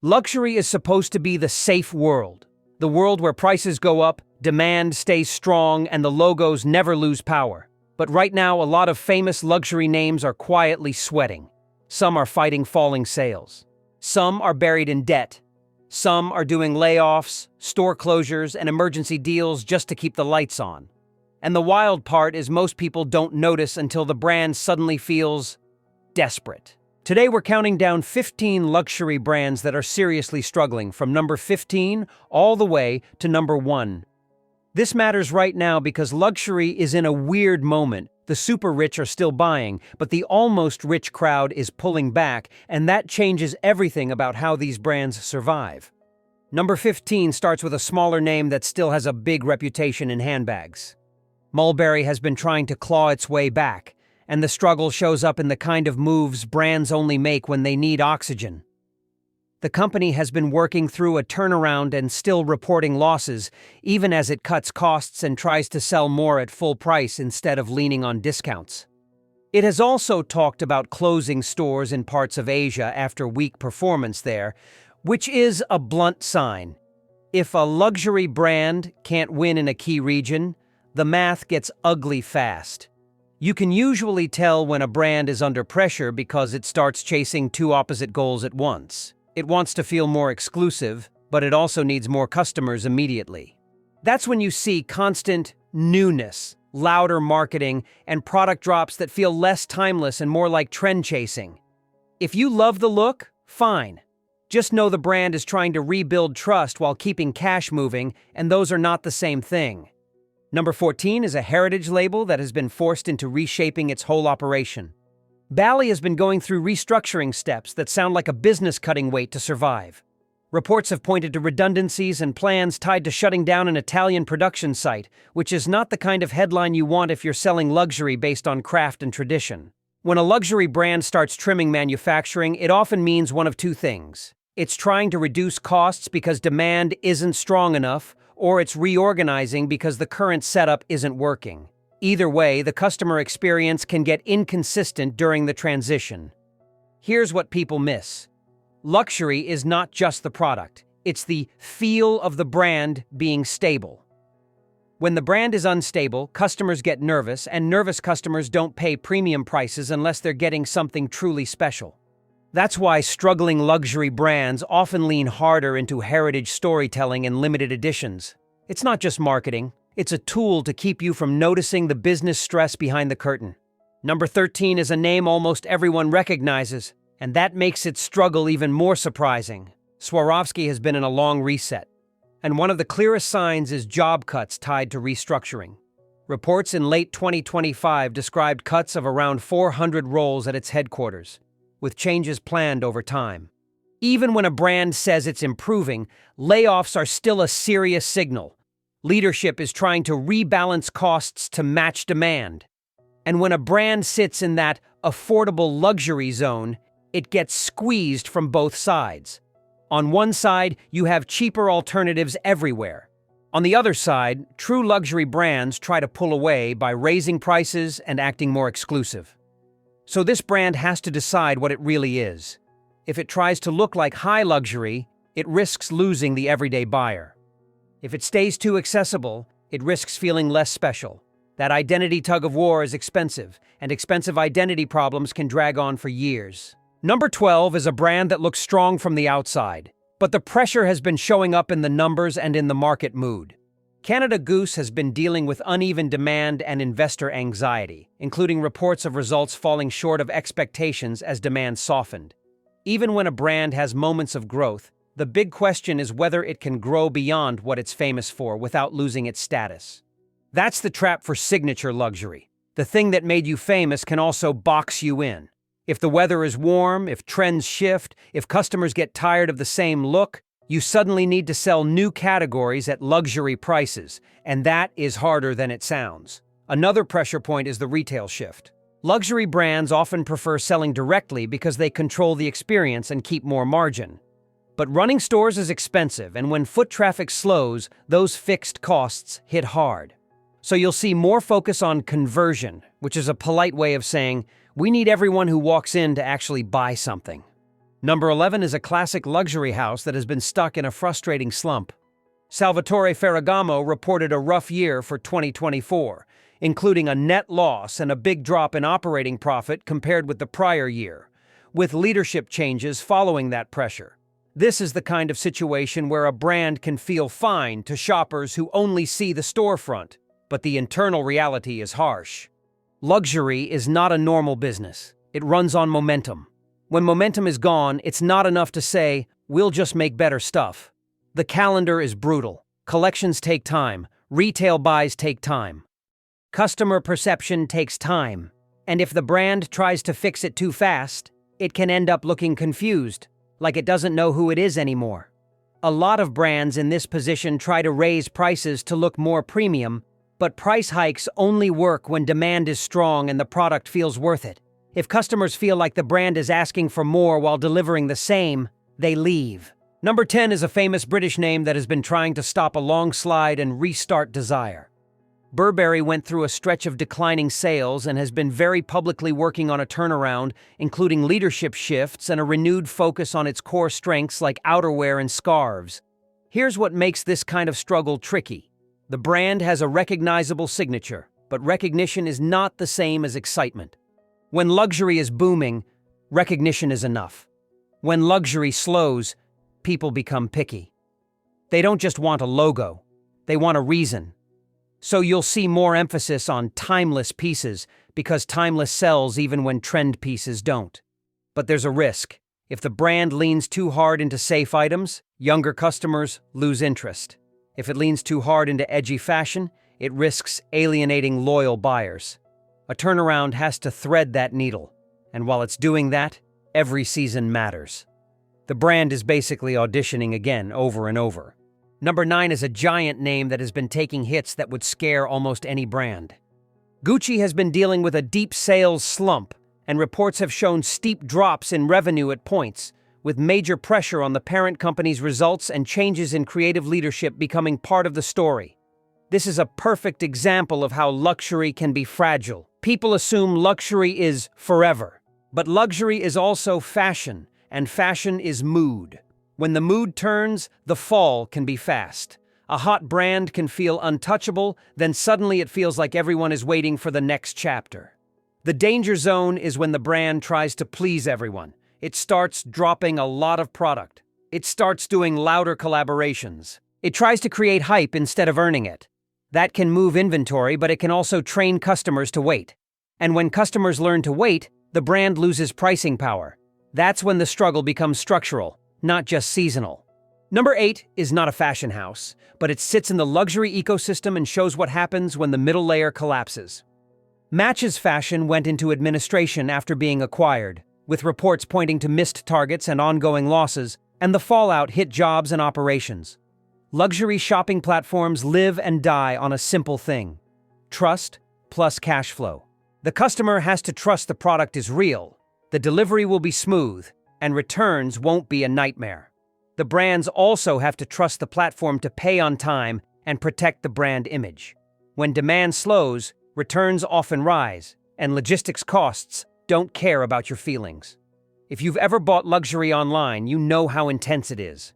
Luxury is supposed to be the safe world, the world where prices go up, demand stays strong, and the logos never lose power. But right now, a lot of famous luxury names are quietly sweating. Some are fighting falling sales. Some are buried in debt. Some are doing layoffs, store closures, and emergency deals just to keep the lights on. And the wild part is most people don't notice until the brand suddenly feels desperate. Today we're counting down 15 luxury brands that are seriously struggling, from number 15 all the way to number 1. This matters right now because luxury is in a weird moment. The super rich are still buying, but the almost rich crowd is pulling back, and that changes everything about how these brands survive. Number 15 starts with a smaller name that still has a big reputation in handbags. Mulberry has been trying to claw its way back, and the struggle shows up in the kind of moves brands only make when they need oxygen. The company has been working through a turnaround and still reporting losses, even as it cuts costs and tries to sell more at full price instead of leaning on discounts. It has also talked about closing stores in parts of Asia after weak performance there, which is a blunt sign. If a luxury brand can't win in a key region, the math gets ugly fast. You can usually tell when a brand is under pressure because it starts chasing two opposite goals at once. It wants to feel more exclusive, but it also needs more customers immediately. That's when you see constant newness, louder marketing, and product drops that feel less timeless and more like trend chasing. If you love the look, fine. Just know the brand is trying to rebuild trust while keeping cash moving, and those are not the same thing. Number 14 is a heritage label that has been forced into reshaping its whole operation. Bally has been going through restructuring steps that sound like a business cutting weight to survive. Reports have pointed to redundancies and plans tied to shutting down an Italian production site, which is not the kind of headline you want if you're selling luxury based on craft and tradition. When a luxury brand starts trimming manufacturing, it often means one of two things. It's trying to reduce costs because demand isn't strong enough, or it's reorganizing because the current setup isn't working. Either way, the customer experience can get inconsistent during the transition. Here's what people miss. Luxury is not just the product, it's the feel of the brand being stable. When the brand is unstable, customers get nervous, and nervous customers don't pay premium prices unless they're getting something truly special. That's why struggling luxury brands often lean harder into heritage storytelling and limited editions. It's not just marketing. It's a tool to keep you from noticing the business stress behind the curtain. Number 13 is a name almost everyone recognizes, and that makes its struggle even more surprising. Swarovski has been in a long reset, and one of the clearest signs is job cuts tied to restructuring. Reports in late 2025 described cuts of around 400 roles at its headquarters, with changes planned over time. Even when a brand says it's improving, layoffs are still a serious signal. Leadership is trying to rebalance costs to match demand. And when a brand sits in that affordable luxury zone, it gets squeezed from both sides. On one side, you have cheaper alternatives everywhere. On the other side, true luxury brands try to pull away by raising prices and acting more exclusive. So this brand has to decide what it really is. If it tries to look like high luxury, it risks losing the everyday buyer. If it stays too accessible, it risks feeling less special. That identity tug-of-war is expensive, and expensive identity problems can drag on for years. Number 12 is a brand that looks strong from the outside, but the pressure has been showing up in the numbers and in the market mood. Canada Goose has been dealing with uneven demand and investor anxiety, including reports of results falling short of expectations as demand softened. Even when a brand has moments of growth, the big question is whether it can grow beyond what it's famous for without losing its status. That's the trap for signature luxury. The thing that made you famous can also box you in. If the weather is warm, if trends shift, if customers get tired of the same look, you suddenly need to sell new categories at luxury prices, and that is harder than it sounds. Another pressure point is the retail shift. Luxury brands often prefer selling directly because they control the experience and keep more margin. But running stores is expensive, and when foot traffic slows, those fixed costs hit hard. So you'll see more focus on conversion, which is a polite way of saying, we need everyone who walks in to actually buy something. Number 11 is a classic luxury house that has been stuck in a frustrating slump. Salvatore Ferragamo reported a rough year for 2024, including a net loss and a big drop in operating profit compared with the prior year, with leadership changes following that pressure. This is the kind of situation where a brand can feel fine to shoppers who only see the storefront, but the internal reality is harsh. Luxury is not a normal business. It runs on momentum. When momentum is gone, it's not enough to say, "We'll just make better stuff." The calendar is brutal. Collections take time. Retail buys take time. Customer perception takes time. And if the brand tries to fix it too fast, it can end up looking confused, like it doesn't know who it is anymore. A lot of brands in this position try to raise prices to look more premium, but price hikes only work when demand is strong and the product feels worth it. If customers feel like the brand is asking for more while delivering the same, they leave. Number 10 is a famous British name that has been trying to stop a long slide and restart desire. Burberry went through a stretch of declining sales and has been very publicly working on a turnaround, including leadership shifts and a renewed focus on its core strengths like outerwear and scarves. Here's what makes this kind of struggle tricky. The brand has a recognizable signature, but recognition is not the same as excitement. When luxury is booming, recognition is enough. When luxury slows, people become picky. They don't just want a logo, they want a reason. So you'll see more emphasis on timeless pieces because timeless sells even when trend pieces don't. But there's a risk. If the brand leans too hard into safe items, younger customers lose interest. If it leans too hard into edgy fashion, it risks alienating loyal buyers. A turnaround has to thread that needle, and while it's doing that, every season matters. The brand is basically auditioning again over and over. Number 9 is a giant name that has been taking hits that would scare almost any brand. Gucci has been dealing with a deep sales slump, and reports have shown steep drops in revenue at points, with major pressure on the parent company's results and changes in creative leadership becoming part of the story. This is a perfect example of how luxury can be fragile. People assume luxury is forever, but luxury is also fashion, and fashion is mood. When the mood turns, the fall can be fast. A hot brand can feel untouchable, then suddenly it feels like everyone is waiting for the next chapter. The danger zone is when the brand tries to please everyone. It starts dropping a lot of product. It starts doing louder collaborations. It tries to create hype instead of earning it. That can move inventory, but it can also train customers to wait. And when customers learn to wait, the brand loses pricing power. That's when the struggle becomes structural, not just seasonal. Number 8 is not a fashion house, but it sits in the luxury ecosystem and shows what happens when the middle layer collapses. Matches Fashion went into administration after being acquired, with reports pointing to missed targets and ongoing losses, and the fallout hit jobs and operations. Luxury shopping platforms live and die on a simple thing: trust plus cash flow. The customer has to trust the product is real, the delivery will be smooth, and returns won't be a nightmare. The brands also have to trust the platform to pay on time and protect the brand image. When demand slows, returns often rise, and logistics costs don't care about your feelings. If you've ever bought luxury online, you know how intense it is.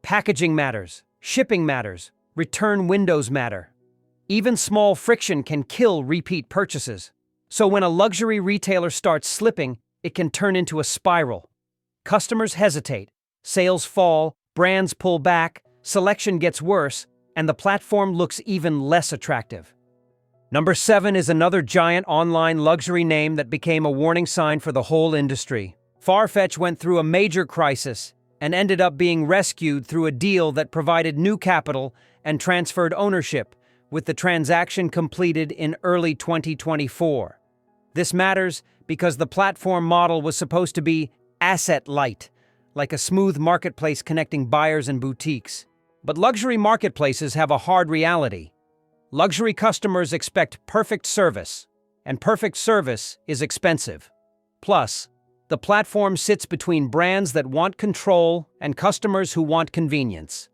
Packaging matters, shipping matters, return windows matter. Even small friction can kill repeat purchases. So when a luxury retailer starts slipping, it can turn into a spiral. Customers hesitate, sales fall, brands pull back, selection gets worse, and the platform looks even less attractive. Number 7 is another giant online luxury name that became a warning sign for the whole industry. Farfetch went through a major crisis and ended up being rescued through a deal that provided new capital and transferred ownership, with the transaction completed in early 2024. This matters because the platform model was supposed to be asset-light, like a smooth marketplace connecting buyers and boutiques. But luxury marketplaces have a hard reality. Luxury customers expect perfect service, and perfect service is expensive. Plus, the platform sits between brands that want control and customers who want convenience.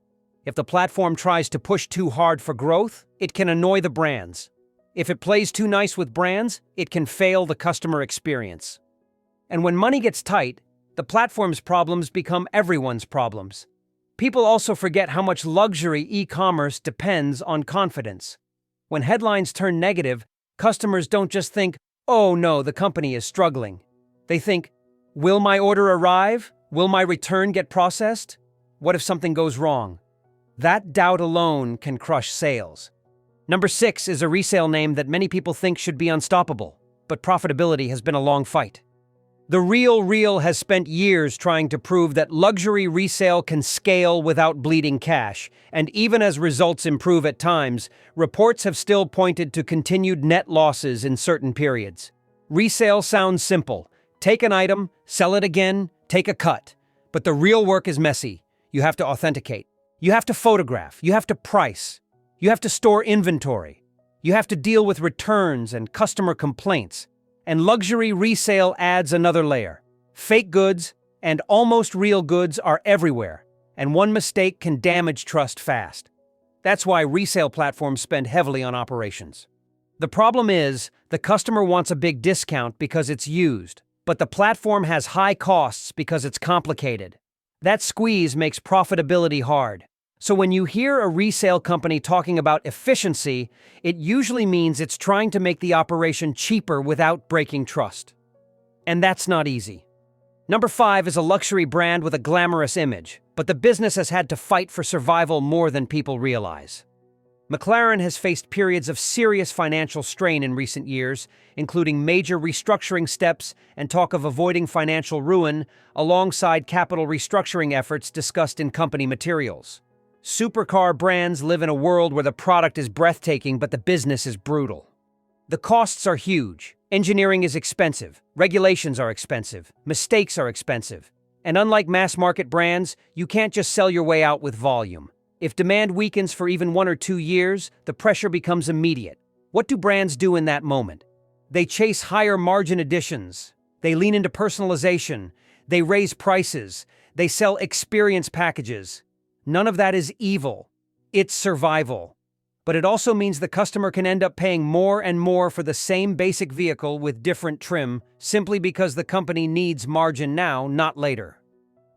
If the platform tries to push too hard for growth, it can annoy the brands. If it plays too nice with brands, it can fail the customer experience. And when money gets tight, the platform's problems become everyone's problems. People also forget how much luxury e-commerce depends on confidence. When headlines turn negative, customers don't just think, "Oh no, the company is struggling." They think, "Will my order arrive? Will my return get processed? What if something goes wrong?" That doubt alone can crush sales. Number 6 is a resale name that many people think should be unstoppable, but profitability has been a long fight. The Real has spent years trying to prove that luxury resale can scale without bleeding cash, and even as results improve at times, reports have still pointed to continued net losses in certain periods. Resale sounds simple. Take an item, sell it again, take a cut. But the real work is messy. You have to authenticate. You have to photograph. You have to price. You have to store inventory. You have to deal with returns and customer complaints. And luxury resale adds another layer. Fake goods and almost real goods are everywhere, and one mistake can damage trust fast. That's why resale platforms spend heavily on operations. The problem is, the customer wants a big discount because it's used, but the platform has high costs because it's complicated. That squeeze makes profitability hard. So when you hear a resale company talking about efficiency, it usually means it's trying to make the operation cheaper without breaking trust. And that's not easy. Number 5 is a luxury brand with a glamorous image, but the business has had to fight for survival more than people realize. McLaren has faced periods of serious financial strain in recent years, including major restructuring steps and talk of avoiding financial ruin, alongside capital restructuring efforts discussed in company materials. Supercar brands live in a world where the product is breathtaking but the business is brutal. The costs are huge. Engineering is expensive. Regulations are expensive. Mistakes are expensive. And unlike mass-market brands, you can't just sell your way out with volume. If demand weakens for even 1 or 2 years, the pressure becomes immediate. What do brands do in that moment? They chase higher margin additions. They lean into personalization. They raise prices. They sell experience packages. None of that is evil. It's survival. But it also means the customer can end up paying more and more for the same basic vehicle with different trim, simply because the company needs margin now, not later.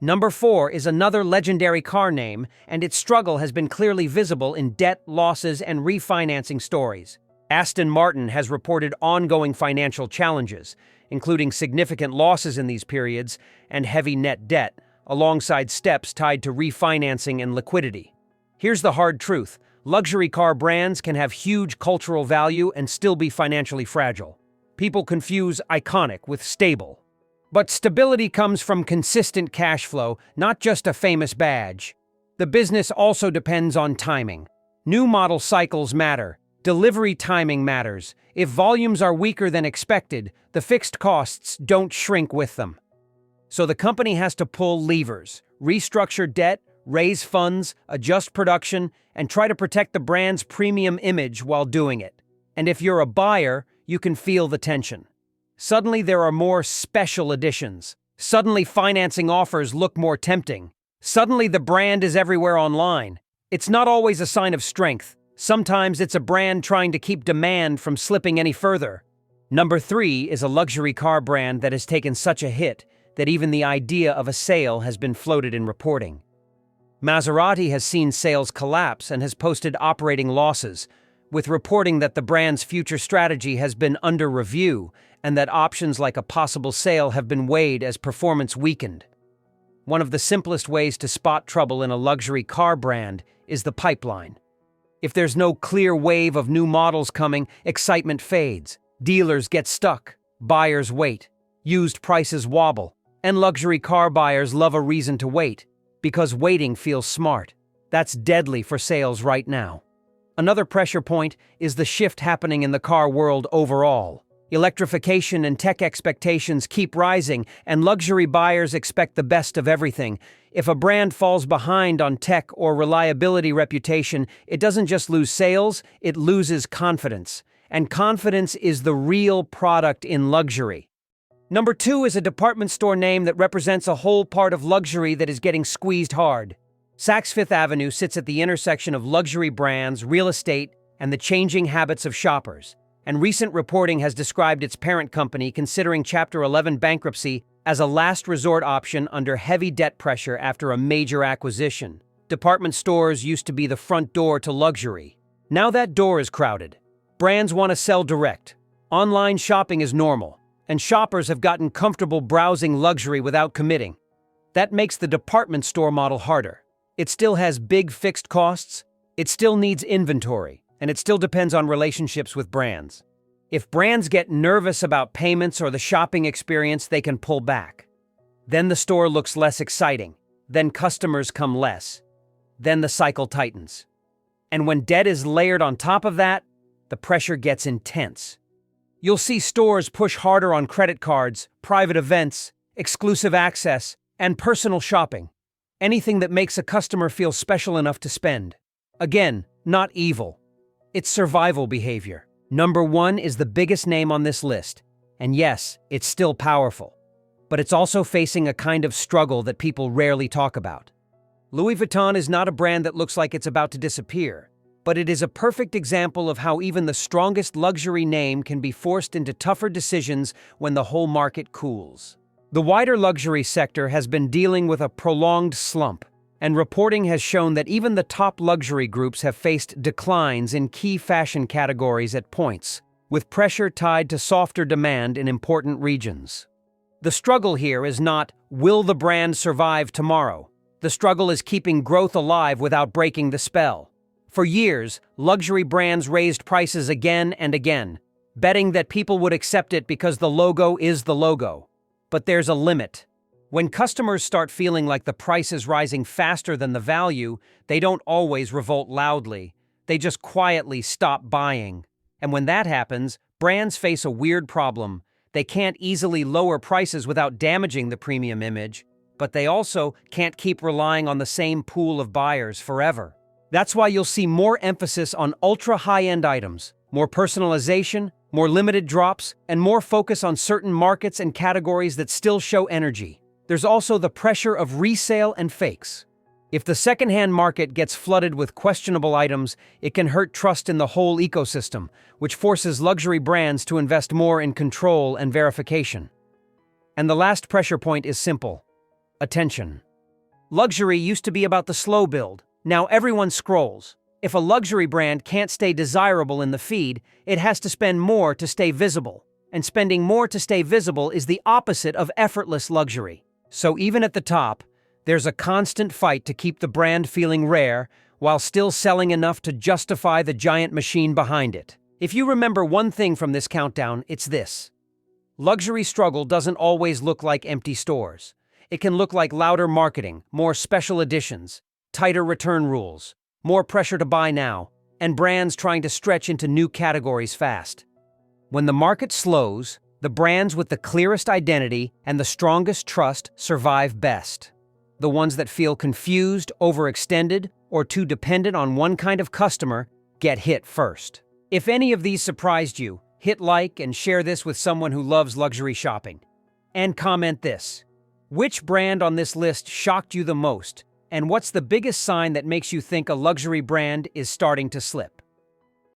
Number 4 is another legendary car name, and its struggle has been clearly visible in debt, losses, and refinancing stories. Aston Martin has reported ongoing financial challenges, including significant losses in these periods and heavy net debt, alongside steps tied to refinancing and liquidity. Here's the hard truth. Luxury car brands can have huge cultural value and still be financially fragile. People confuse iconic with stable. But stability comes from consistent cash flow, not just a famous badge. The business also depends on timing. New model cycles matter. Delivery timing matters. If volumes are weaker than expected, the fixed costs don't shrink with them. So the company has to pull levers, restructure debt, raise funds, adjust production, and try to protect the brand's premium image while doing it. And if you're a buyer, you can feel the tension. Suddenly there are more special editions. Suddenly financing offers look more tempting. Suddenly the brand is everywhere online. It's not always a sign of strength. Sometimes it's a brand trying to keep demand from slipping any further. Number 3 is a luxury car brand that has taken such a hit that even the idea of a sale has been floated in reporting. Maserati has seen sales collapse and has posted operating losses, with reporting that the brand's future strategy has been under review and that options like a possible sale have been weighed as performance weakened. One of the simplest ways to spot trouble in a luxury car brand is the pipeline. If there's no clear wave of new models coming, excitement fades. Dealers get stuck. Buyers wait. Used prices wobble. And luxury car buyers love a reason to wait, because waiting feels smart. That's deadly for sales right now. Another pressure point is the shift happening in the car world overall. Electrification and tech expectations keep rising, and luxury buyers expect the best of everything. If a brand falls behind on tech or reliability reputation, it doesn't just lose sales, it loses confidence. And confidence is the real product in luxury. Number 2 is a department store name that represents a whole part of luxury that is getting squeezed hard. Saks Fifth Avenue sits at the intersection of luxury brands, real estate, and the changing habits of shoppers. And recent reporting has described its parent company considering Chapter 11 bankruptcy as a last resort option under heavy debt pressure after a major acquisition. Department stores used to be the front door to luxury. Now that door is crowded. Brands want to sell direct. Online shopping is normal, and shoppers have gotten comfortable browsing luxury without committing. That makes the department store model harder. It still has big fixed costs, it still needs inventory, and it still depends on relationships with brands. If brands get nervous about payments or the shopping experience, they can pull back. Then the store looks less exciting. Then customers come less. Then the cycle tightens. And when debt is layered on top of that, the pressure gets intense. You'll see stores push harder on credit cards, private events, exclusive access, and personal shopping. Anything that makes a customer feel special enough to spend. Again, not evil. It's survival behavior. Number 1 is the biggest name on this list. And yes, it's still powerful. But it's also facing a kind of struggle that people rarely talk about. Louis Vuitton is not a brand that looks like it's about to disappear. But it is a perfect example of how even the strongest luxury name can be forced into tougher decisions when the whole market cools. The wider luxury sector has been dealing with a prolonged slump, and reporting has shown that even the top luxury groups have faced declines in key fashion categories at points, with pressure tied to softer demand in important regions. The struggle here is not, will the brand survive tomorrow? The struggle is keeping growth alive without breaking the spell. For years, luxury brands raised prices again and again, betting that people would accept it because the logo is the logo. But there's a limit. When customers start feeling like the price is rising faster than the value, they don't always revolt loudly. They just quietly stop buying. And when that happens, brands face a weird problem. They can't easily lower prices without damaging the premium image, but they also can't keep relying on the same pool of buyers forever. That's why you'll see more emphasis on ultra-high-end items, more personalization, more limited drops, and more focus on certain markets and categories that still show energy. There's also the pressure of resale and fakes. If the secondhand market gets flooded with questionable items, it can hurt trust in the whole ecosystem, which forces luxury brands to invest more in control and verification. And the last pressure point is simple: attention. Luxury used to be about the slow build. Now everyone scrolls. If a luxury brand can't stay desirable in the feed, it has to spend more to stay visible. And spending more to stay visible is the opposite of effortless luxury. So even at the top, there's a constant fight to keep the brand feeling rare while still selling enough to justify the giant machine behind it. If you remember one thing from this countdown, it's this. Luxury struggle doesn't always look like empty stores. It can look like louder marketing, more special editions, tighter return rules, more pressure to buy now, and brands trying to stretch into new categories fast. When the market slows, the brands with the clearest identity and the strongest trust survive best. The ones that feel confused, overextended, or too dependent on one kind of customer get hit first. If any of these surprised you, hit like and share this with someone who loves luxury shopping. And comment this. Which brand on this list shocked you the most? And what's the biggest sign that makes you think a luxury brand is starting to slip?